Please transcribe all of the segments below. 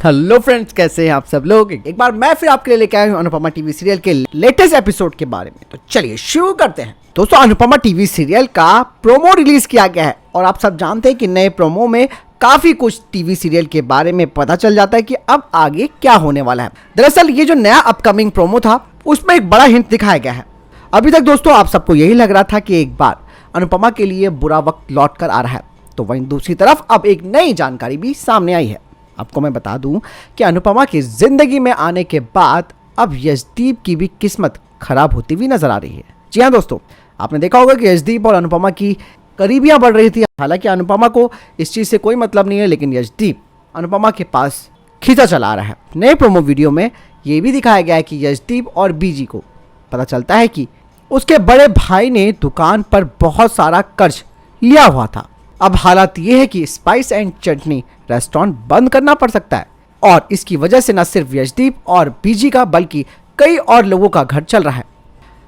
Hello friends, कैसे हैं आप सब लोग। एक बार मैं फिर आपके लिए लेके आया हूं अनुपमा टीवी सीरियल के लेटेस्ट एपिसोड के बारे में। तो चलिए शुरू करते हैं। दोस्तों, अनुपमा टीवी सीरियल का प्रोमो रिलीज किया गया है और आप सब जानते हैं कि नए प्रोमो में काफी कुछ टीवी सीरियल के बारे में पता चल जाता है कि अब आगे क्या होने वाला है। दरअसल ये जो नया अपकमिंग प्रोमो था उसमें एक बड़ा हिंट दिखाया गया है। अभी तक दोस्तों आप सबको यही लग रहा था कि एक बार अनुपमा के लिए बुरा वक्त लौट कर आ रहा है, तो वहीं दूसरी तरफ अब एक नई जानकारी भी सामने आई है। आपको मैं बता दूं कि अनुपमा की जिंदगी में आने के बाद अब यशदीप की भी किस्मत खराब होती हुई नजर आ रही है। जी हाँ दोस्तों, आपने देखा होगा कि यशदीप और अनुपमा की करीबियां बढ़ रही थी। हालांकि अनुपमा को इस चीज से कोई मतलब नहीं है, लेकिन यशदीप अनुपमा के पास खींचा चला आ रहा है। नए प्रोमो वीडियो में यह भी दिखाया गया है कि यशदीप और बीजी को पता चलता है कि उसके बड़े भाई ने दुकान पर बहुत सारा कर्ज लिया हुआ था। अब हालात ये है कि स्पाइस एंड चटनी रेस्टोरेंट बंद करना पड़ सकता है और इसकी वजह से न सिर्फ यशदीप और बीजी का बल्कि कई और लोगों का घर चल रहा है।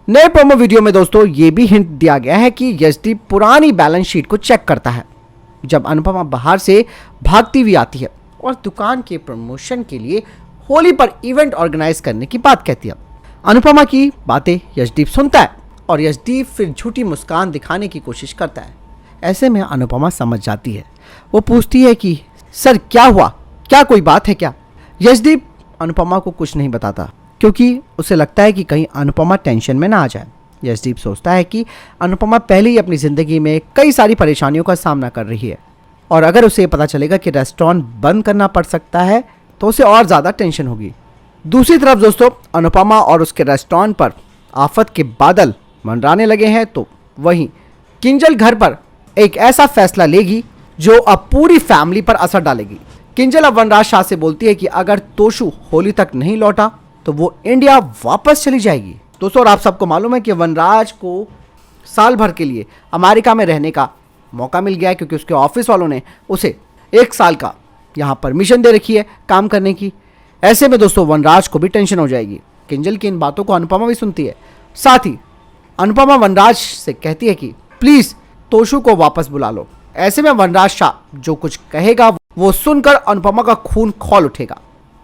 नए प्रोमो वीडियो में दोस्तों ये भी हिंट दिया गया है कि यशदीप पुरानी बैलेंस शीट को चेक करता है जब अनुपमा बाहर से भागती हुई आती है और दुकान के प्रमोशन के लिए होली पर इवेंट ऑर्गेनाइज करने की बात कहती है। अनुपमा की बातें यशदीप सुनता है और यशदीप फिर झूठी मुस्कान दिखाने की कोशिश करता है। ऐसे में अनुपमा समझ जाती है। वो पूछती है कि सर क्या हुआ, क्या कोई बात है क्या। यशदीप अनुपमा को कुछ नहीं बताता क्योंकि उसे लगता है कि कहीं अनुपमा टेंशन में ना आ जाए। यशदीप सोचता है कि अनुपमा पहले ही अपनी ज़िंदगी में कई सारी परेशानियों का सामना कर रही है और अगर उसे पता चलेगा कि रेस्टोरेंट बंद करना पड़ सकता है तो उसे और ज़्यादा टेंशन होगी। दूसरी तरफ दोस्तों, अनुपमा और उसके रेस्टोरेंट पर आफत के बादल मंडराने लगे हैं, तो वहीं किंजल घर पर एक ऐसा फैसला लेगी जो अब पूरी फैमिली पर असर डालेगी। किंजल अब वनराज शाह से बोलती है कि अगर तोशु होली तक नहीं लौटा तो वो इंडिया वापस चली जाएगी। दोस्तों, और आप सबको मालूम है कि वनराज को साल भर के लिए अमेरिका में रहने का मौका मिल गया है क्योंकि उसके ऑफिस वालों ने उसे 1 साल का यहाँ परमिशन दे रखी है काम करने की। ऐसे में दोस्तों वनराज को भी टेंशन हो जाएगी। किंजल की इन बातों को अनुपमा भी सुनती है। साथ ही अनुपमा वनराज से कहती है कि प्लीज़ तोशु को वापस बुला लो। ऐसे में वनराज शाह जो कुछ कहेगा वो सुनकर अनुपमा का खून खौल उठेगा।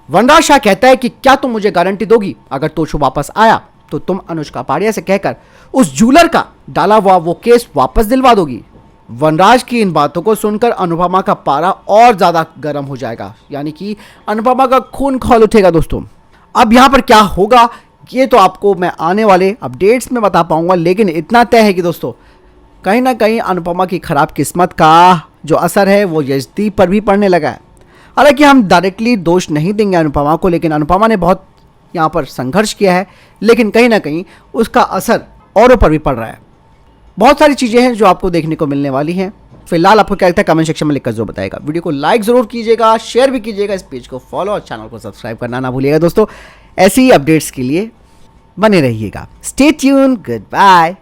वनराज शाह कहता है कि क्या तुम मुझे गारंटी दोगी अगर तोशु वापस आया तो तुम अनुष्का पाड़िया से कहकर उस जूलर का डाला हुआ वो केस वापस दिलवा दोगी। वनराज की इन बातों को सुनकर अनुपमा का पारा और ज्यादा गर्म हो जाएगा, यानी कि अनुपमा का खून खौल उठेगा। दोस्तों, अब यहाँ पर क्या होगा ये तो आपको मैं आने वाले अपडेट्स में बता पाऊंगा, लेकिन इतना तय है कि दोस्तों कहीं ना कहीं अनुपमा की खराब किस्मत का जो असर है वो यशदीप पर भी पड़ने लगा है। हालांकि हम डायरेक्टली दोष नहीं देंगे अनुपमा को, लेकिन अनुपमा ने बहुत यहाँ पर संघर्ष किया है, लेकिन कहीं ना कहीं उसका असर औरों पर भी पड़ रहा है। बहुत सारी चीज़ें हैं जो आपको देखने को मिलने वाली हैं। फिलहाल आपको क्या लगता है कमेंट सेक्शन में लिखकर जो बताएगा। वीडियो को लाइक ज़रूर कीजिएगा, शेयर भी कीजिएगा, इस पेज को फॉलो और चैनल को सब्सक्राइब करना ना भूलिएगा। दोस्तों, ऐसी ही अपडेट्स के लिए बने रहिएगा। Stay tune, good bye.